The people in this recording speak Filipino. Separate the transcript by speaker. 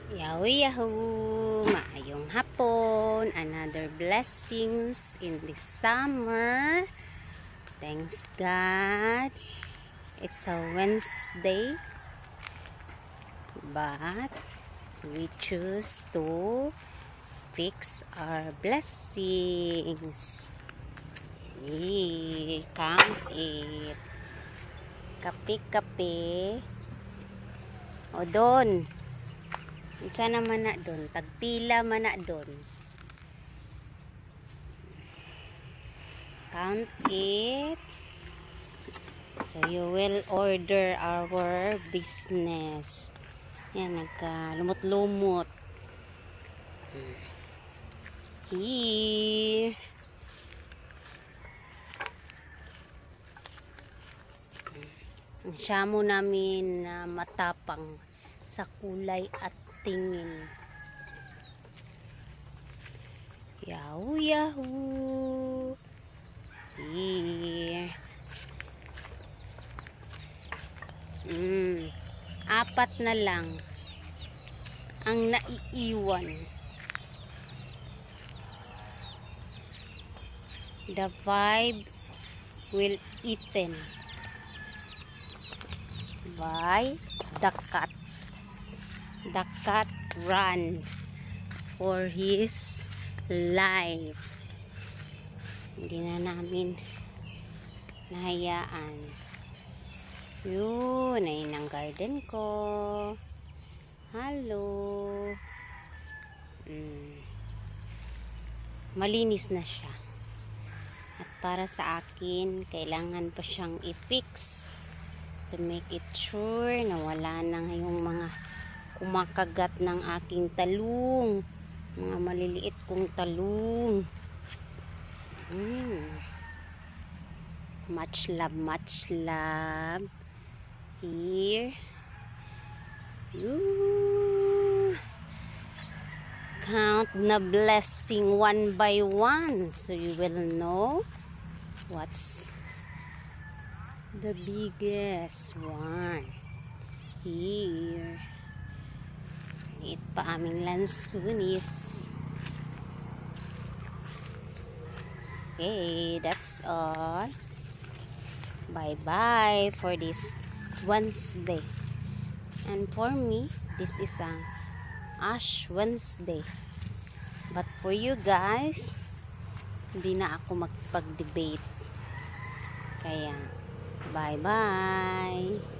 Speaker 1: Yahoo yahoo! Maayong hapon! Another blessings in this summer. Thanks God. It's a Wednesday. But we choose to fix our blessings. Count it. Kape-kape. O doon. Isa naman na doon. Tagpila man na doon. Count it. So you will order our business. Yan, nagkalumot-lumot. Here. Ang syamo namin na matapang sa kulay at tingin. Yahoo yahoo! Here. Apat na lang ang naiiwan. The 5 will eaten by the cat. The cat ran for his life. Hindi na namin nahayaan. Yun, ayun ang garden ko. Hello. Malinis na siya. At para sa akin, kailangan pa siyang i-fix to make it sure na wala na yung mga kumakagat ng aking talong. Mga maliliit kong talong. Much love, much love. Here. Count na blessing one by one, so you will know what's the biggest one. Here. Ito pa aming lansunis. Okay, that's all. Bye-bye for this Wednesday. And for me, this is a Ash Wednesday. But for you guys, hindi na ako magpag-debate. Kaya, bye-bye!